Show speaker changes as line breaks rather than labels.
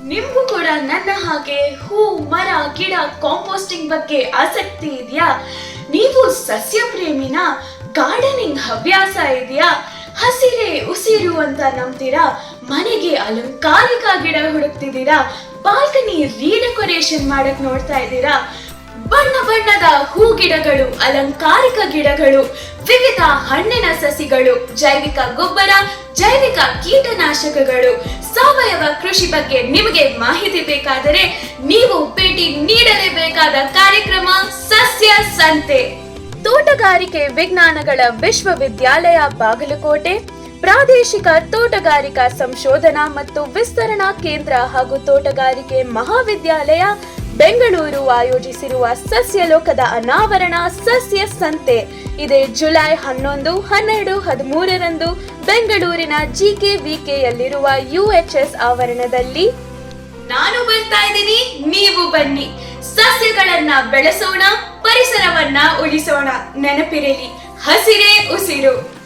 ನಿಮ್ಗೂ ಕೂಡ ನನ್ನ ಹಾಗೆ ಹೂ, ಮರ, ಗಿಡ, ಕಾಂಪೋಸ್ಟಿಂಗ್ ಬಗ್ಗೆ ಆಸಕ್ತಿ ಇದೆಯಾ? ನೀವು ಸಸ್ಯ ಪ್ರೇಮಿನ? ಗಾರ್ಡನಿಂಗ್ ಹವ್ಯಾಸ ಇದೆಯಾ? ಹಸಿರೇ ಉಸಿರು ಅಂತ ನಂಬ್ತೀರಾ? ಮನೆಗೆ ಅಲಂಕಾರಿಕ ಗಿಡ ಹುಡುಕ್ತಿದ್ದೀರಾ? ಬಾಲ್ಕನಿ ರೀಡೆಕೋರೇಷನ್ ಮಾಡಕ್ ನೋಡ್ತಾ ಇದ್ದೀರಾ? ಬಣ್ಣ ಬಣ್ಣದ ಹೂ ಗಿಡಗಳು, ಅಲಂಕಾರಿಕ ಗಿಡಗಳು, ವಿವಿಧ ಹಣ್ಣಿನ ಸಸಿಗಳು, ಜೈವಿಕ ಗೊಬ್ಬರ, ಜೈವಿಕ ಕೀಟನಾಶಕಗಳು, ಸಾವಯವ ಕೃಷಿ ಬಗ್ಗೆ ನಿಮಗೆ ಮಾಹಿತಿ ಬೇಕಾದರೆ ನೀವು ಭೇಟಿ ನೀಡಲೇಬೇಕಾದ ಕಾರ್ಯಕ್ರಮ ಸಸ್ಯ ಸಂತೆ. ತೋಟಗಾರಿಕೆ ವಿಜ್ಞಾನಗಳ ವಿಶ್ವವಿದ್ಯಾಲಯ ಬಾಗಲಕೋಟೆ, ಪ್ರಾದೇಶಿಕ ತೋಟಗಾರಿಕಾ ಸಂಶೋಧನಾ ಮತ್ತು ವಿಸ್ತರಣಾ ಕೇಂದ್ರ ಹಾಗೂ ತೋಟಗಾರಿಕೆ ಮಹಾವಿದ್ಯಾಲಯ ಬೆಂಗಳೂರು ಆಯೋಜಿಸಿರುವ ಸಸ್ಯಲೋಕದ ಅನಾವರಣ ಸಸ್ಯ ಸಂತೆ ಇದೆ ಜುಲೈ 11, 12, 13ರಂದು ಬೆಂಗಳೂರಿನ GKVKಯಲ್ಲಿರುವ UHS ಆವರಣದಲ್ಲಿ. ನಾನು ಬರ್ತಾ ಇದ್ದೀನಿ, ನೀವು ಬನ್ನಿ. ಸಸ್ಯಗಳನ್ನ ಬೆಳೆಸೋಣ, ಪರಿಸರವನ್ನ ಉಳಿಸೋಣ. ನೆನಪಿರಲಿ, ಹಸಿರೇ ಉಸಿರು.